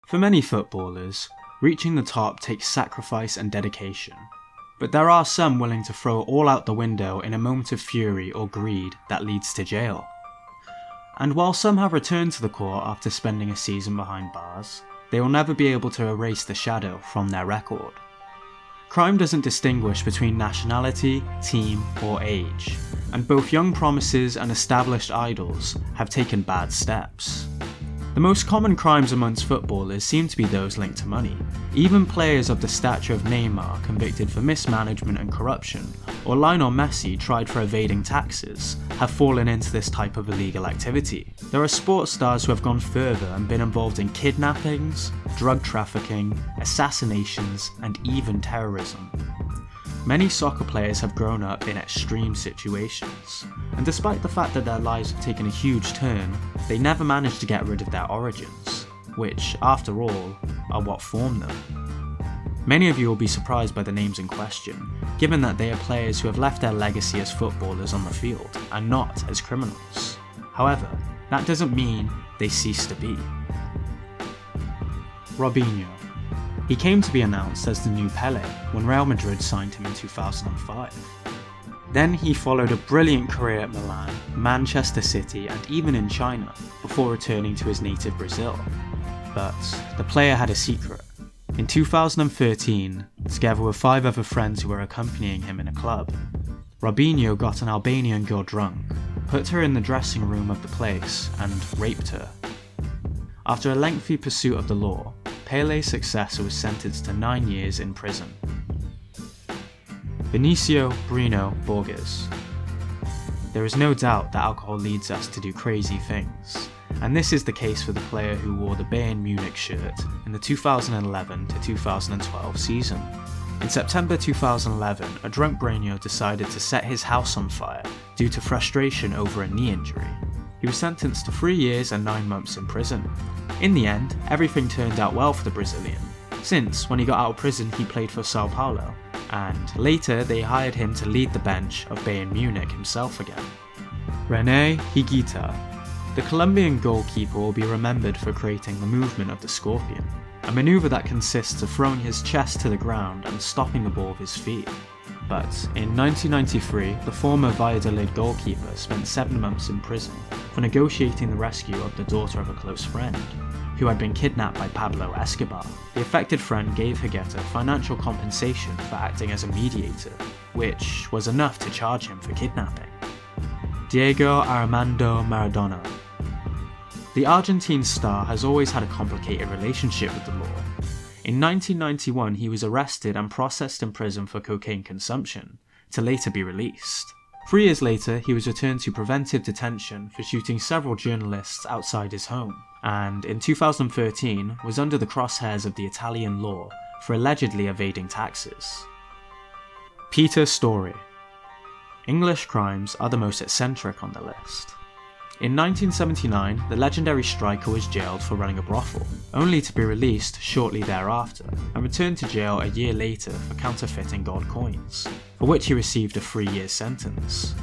For many footballers, reaching the top takes sacrifice and dedication, but there are some willing to throw it all out the window in a moment of fury or greed that leads to jail. And while some have returned to the court after spending a season behind bars, they will never be able to erase the shadow from their record. Crime doesn't distinguish between nationality, team, or age, and both young promises and established idols have taken bad steps. The most common crimes amongst footballers seem to be those linked to money. Even players of the stature of Neymar convicted for mismanagement and corruption, or Lionel Messi tried for evading taxes, have fallen into this type of illegal activity. There are sports stars who have gone further and been involved in kidnappings, drug trafficking, assassinations, and even terrorism. Many soccer players have grown up in extreme situations, and despite the fact that their lives have taken a huge turn, they never managed to get rid of their origins, which, after all, are what formed them. Many of you will be surprised by the names in question, given that they are players who have left their legacy as footballers on the field, and not as criminals. However, that doesn't mean they cease to be. Robinho. He came to be announced as the new Pelé when Real Madrid signed him in 2005. Then he followed a brilliant career at Milan, Manchester City, and even in China, before returning to his native Brazil. But the player had a secret. In 2013, together with 5 other friends who were accompanying him in a club, Robinho got an Albanian girl drunk, put her in the dressing room of the place, and raped her. After a lengthy pursuit of the law, Pelé's successor was sentenced to 9 years in prison. Vinicius Breno Borges. There is no doubt that alcohol leads us to do crazy things, and this is the case for the player who wore the Bayern Munich shirt in the 2011 to 2012 season. In September 2011, a drunk Breno decided to set his house on fire due to frustration over a knee injury. He was sentenced to 3 years and 9 months in prison. In the end, everything turned out well for the Brazilian, since when he got out of prison he played for Sao Paulo, and later they hired him to lead the bench of Bayern Munich himself again. René Higuita. The Colombian goalkeeper will be remembered for creating the movement of the scorpion, a manoeuvre that consists of throwing his chest to the ground and stopping the ball with his feet. But in 1993, the former Valladolid goalkeeper spent 7 months in prison for negotiating the rescue of the daughter of a close friend, who had been kidnapped by Pablo Escobar. The affected friend gave Higuita financial compensation for acting as a mediator, which was enough to charge him for kidnapping. Diego Armando Maradona. The Argentine star has always had a complicated relationship with the law. In 1991, he was arrested and processed in prison for cocaine consumption, to later be released. 3 years later, he was returned to preventive detention for shooting several journalists outside his home, and in 2013 was under the crosshairs of the Italian law for allegedly evading taxes. Peter Storey. English crimes are the most eccentric on the list. In 1979, the legendary striker was jailed for running a brothel, only to be released shortly thereafter, and returned to jail a year later for counterfeiting gold coins, for which he received a 3-year sentence.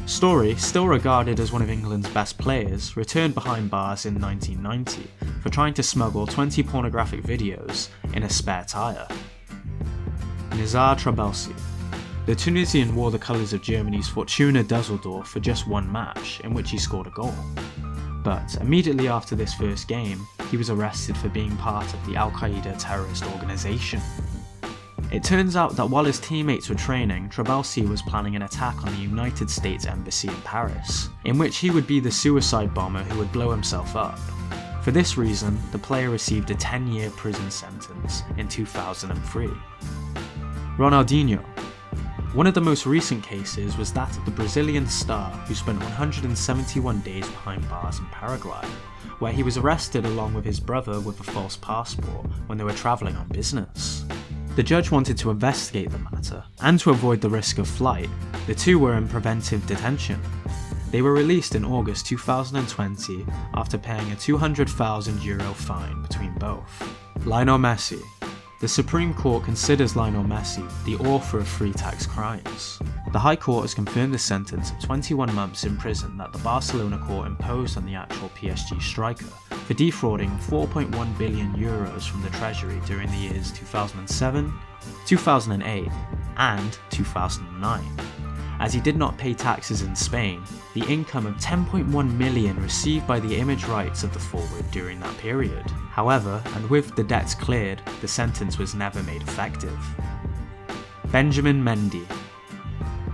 Storey, still regarded as one of England's best players, returned behind bars in 1990 for trying to smuggle 20 pornographic videos in a spare tyre. Nizar Trabelsi. The Tunisian wore the colours of Germany's Fortuna Düsseldorf for just 1 match, in which he scored a goal. But immediately after this first game, he was arrested for being part of the Al-Qaeda terrorist organisation. It turns out that while his teammates were training, Trabelsi was planning an attack on the United States Embassy in Paris, in which he would be the suicide bomber who would blow himself up. For this reason, the player received a 10-year prison sentence in 2003. Ronaldinho. One of the most recent cases was that of the Brazilian star who spent 171 days behind bars in Paraguay, where he was arrested along with his brother with a false passport when they were travelling on business. The judge wanted to investigate the matter, and to avoid the risk of flight, the two were in preventive detention. They were released in August 2020 after paying a €200,000 fine between both. Lionel Messi. The Supreme Court considers Lionel Messi the author of 3 tax crimes. The High Court has confirmed the sentence of 21 months in prison that the Barcelona court imposed on the actual PSG striker for defrauding €4.1 billion from the treasury during the years 2007, 2008 and 2009. As he did not pay taxes in Spain, the income of $10.1 million received by the image rights of the forward during that period. However, and with the debts cleared, the sentence was never made effective. Benjamin Mendy.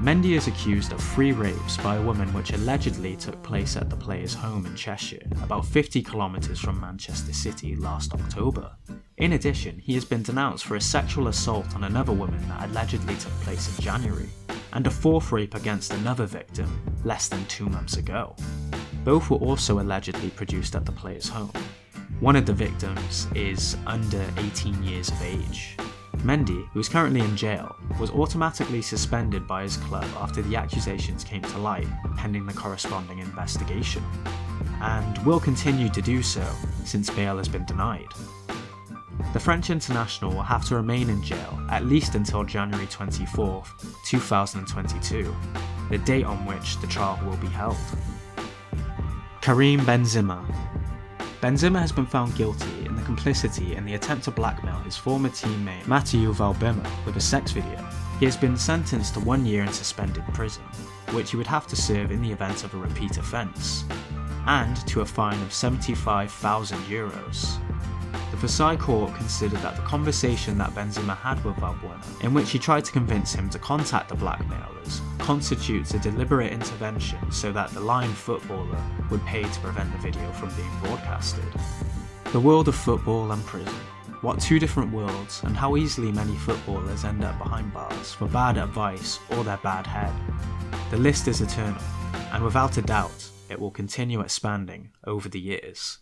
Mendy is accused of 3 rapes by a woman which allegedly took place at the player's home in Cheshire, about 50 kilometres from Manchester City last October. In addition, he has been denounced for a sexual assault on another woman that allegedly took place in January, and a 4th rape against another victim less than 2 months ago. Both were also allegedly produced at the player's home. One of the victims is under 18 years of age. Mendy, who is currently in jail, was automatically suspended by his club after the accusations came to light, pending the corresponding investigation, and will continue to do so since bail has been denied. The French international will have to remain in jail at least until January 24, 2022, the date on which the trial will be held. Karim Benzema. Benzema has been found guilty in the complicity in the attempt to blackmail his former teammate Mathieu Valbuena with a sex video. He has been sentenced to 1 year in suspended prison, which he would have to serve in the event of a repeat offence, and to a fine of €75,000. The Versailles court considered that the conversation that Benzema had with Valbuena, in which he tried to convince him to contact the blackmailers, constitutes a deliberate intervention so that the lying footballer would pay to prevent the video from being broadcasted. The world of football and prison. What 2 different worlds, and how easily many footballers end up behind bars for bad advice or their bad head. The list is eternal, and without a doubt, it will continue expanding over the years.